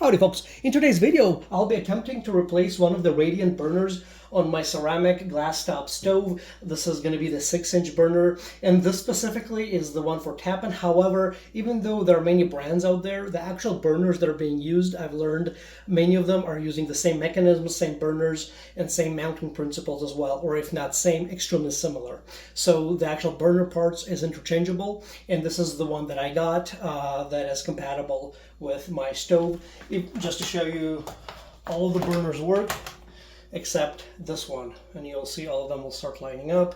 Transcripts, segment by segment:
Howdy folks, in today's video I'll be attempting to replace one of the radiant burners on my ceramic glass top stove. This is going to be the 6-inch burner, and this specifically is the one for Tappan. However, even though there are many brands out there, the actual burners that are being used, I've learned many of them are using the same mechanisms, same burners, and same mounting principles as well, or if not same, extremely similar. So the actual burner parts is interchangeable, and this is the one that I got that is compatible with my stove. Just to show you, all of the burners work except this one, and you'll see all of them will start lighting up,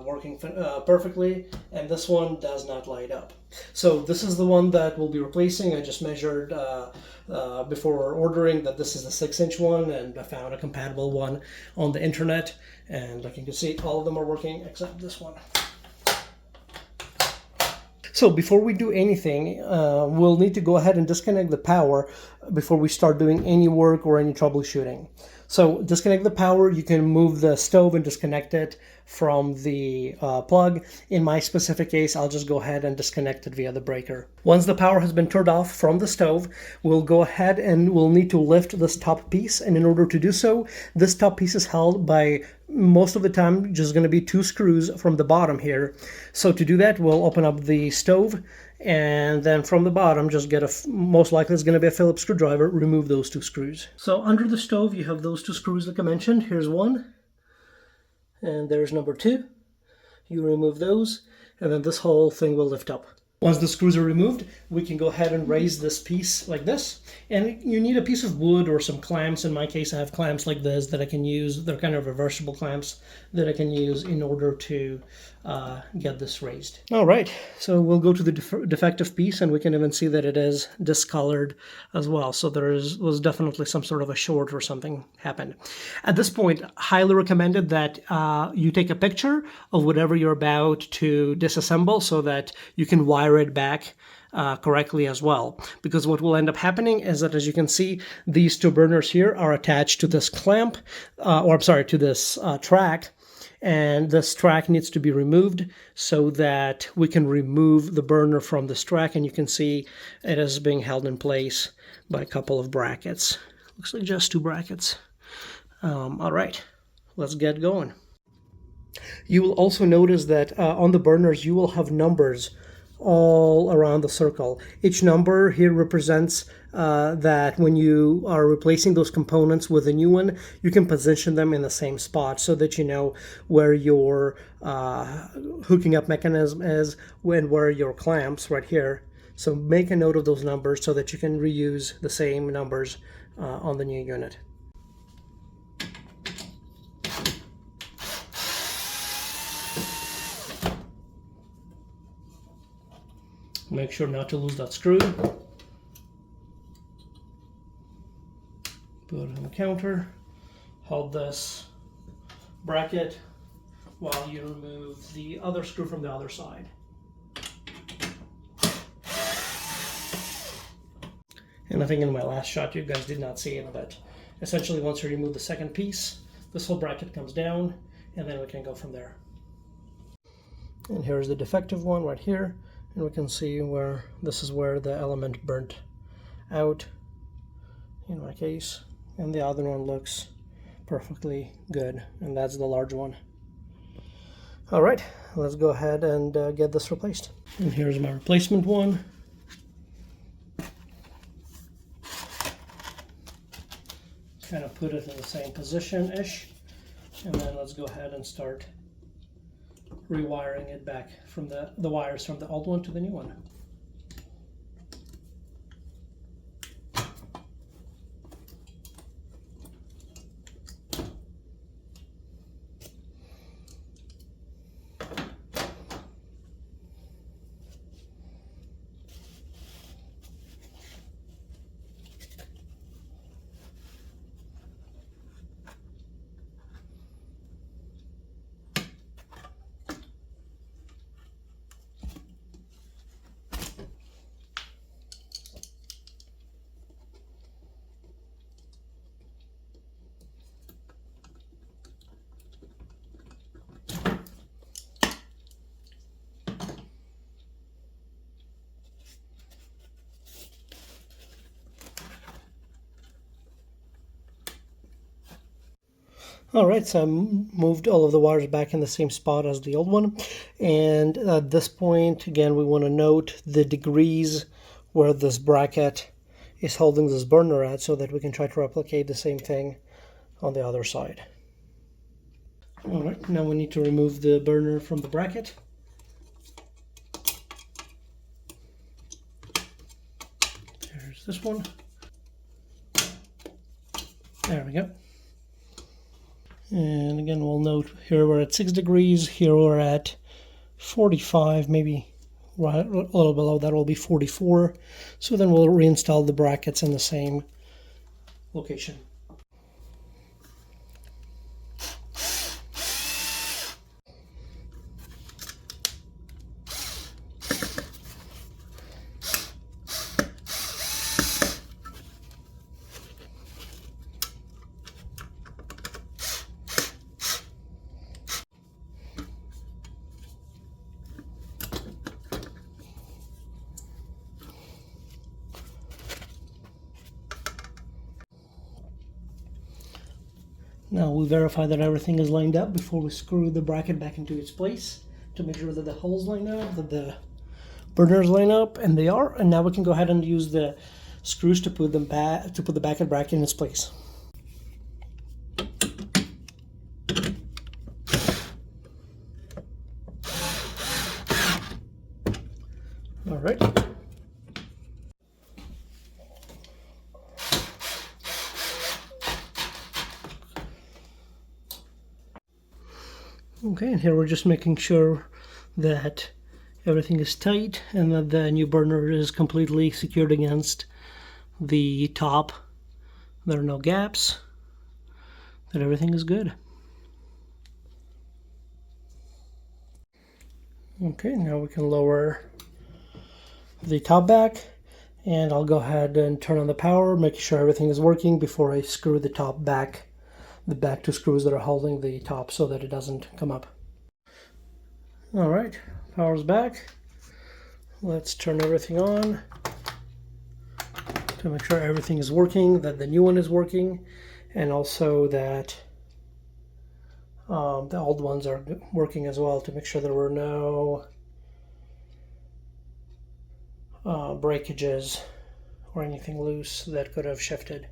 working perfectly, and this one does not light up. So this is the one that we'll be replacing. I just measured before ordering that this is the 6-inch one, and I found a compatible one on the internet, and like you can see, all of them are working except this one. So before we do anything, we'll need to go ahead and disconnect the power before we start doing any work or any troubleshooting. So disconnect the power. You can move the stove and disconnect it from the plug. In my specific case, I'll just go ahead and disconnect it via the breaker. Once the power has been turned off from the stove, we'll go ahead and we'll need to lift this top piece. And in order to do so, this top piece is held by, most of the time, just going to be 2 screws from the bottom here. So to do that, we'll open up the stove, and then from the bottom, just get most likely it's going to be a Phillips screwdriver, remove those 2 screws. So under the stove, you have those 2 screws like I mentioned. Here's one, and there's number 2. You remove those, and then this whole thing will lift up. Once the screws are removed, we can go ahead and raise this piece like this. And you need a piece of wood or some clamps. In my case, I have clamps like this that I can use. They're kind of reversible clamps that I can use in order to get this raised. All right, so we'll go to the defective piece, and we can even see that it is discolored as well. So was definitely some sort of a short or something happened. At this point, highly recommended that you take a picture of whatever you're about to disassemble so that you can wire it back correctly as well. Because what will end up happening is that, as you can see, these 2 burners here are attached to this clamp, to this track. And this track needs to be removed so that we can remove the burner from this track. And you can see it is being held in place by a couple of brackets. Looks like just 2 brackets. All right, let's get going. You will also notice that on the burners, you will have numbers all around the circle. Each number here represents that when you are replacing those components with a new one, you can position them in the same spot so that you know where your hooking up mechanism is and where your clamps right here. So make a note of those numbers so that you can reuse the same numbers on the new unit. Make sure not to lose that screw. Put it on the counter. Hold this bracket while you remove the other screw from the other side. And I think in my last shot you guys did not see it, but essentially once you remove the second piece, this whole bracket comes down, and then we can go from there. And here's the defective one right here. And we can see where this is where the element burnt out in my case, and the other one looks perfectly good, and that's the large one. All right, let's go ahead and get this replaced. And here's my replacement one. Just kind of put it in the same position-ish, and then let's go ahead and start rewiring it back from the wires from the old one to the new one. Alright, so I moved all of the wires back in the same spot as the old one. And at this point, again, we want to note the degrees where this bracket is holding this burner at so that we can try to replicate the same thing on the other side. Alright, now we need to remove the burner from the bracket. There's this one. There we go. And again, we'll note here we're at 6 degrees, here we're at 45, maybe right, a little below that will be 44. So then we'll reinstall the brackets in the same location. Now we verify that everything is lined up before we screw the bracket back into its place to make sure that the holes line up, that the burners line up, and they are. And now we can go ahead and use the screws to put them back, to put the bracket in its place. All right. Okay, and here we're just making sure that everything is tight and that the new burner is completely secured against the top. There are no gaps, that everything is good. Okay, now we can lower the top back, and I'll go ahead and turn on the power, making sure everything is working before I screw the top back, the back two screws that are holding the top so that it doesn't come up. All right, power's back. Let's turn everything on to make sure everything is working, that the new one is working, and also that the old ones are working as well, to make sure there were no breakages or anything loose that could have shifted.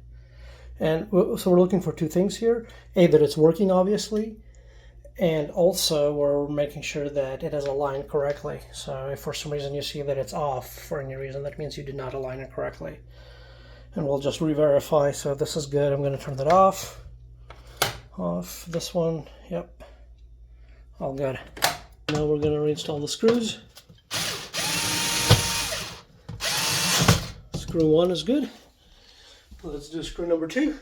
And so we're looking for two things here. A, that it's working, obviously, and also we're making sure that it is aligned correctly. So if for some reason you see that it's off for any reason, that means you did not align it correctly. And we'll just re-verify. So this is good. I'm going to turn that off. Off. This one. Yep. All good. Now we're going to reinstall the screws. Screw one is good. Let's do screw number two.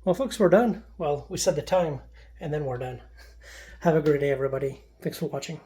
Well, folks, we're done. Well, we set the time, and then we're done. Have a great day, everybody. Thanks for watching.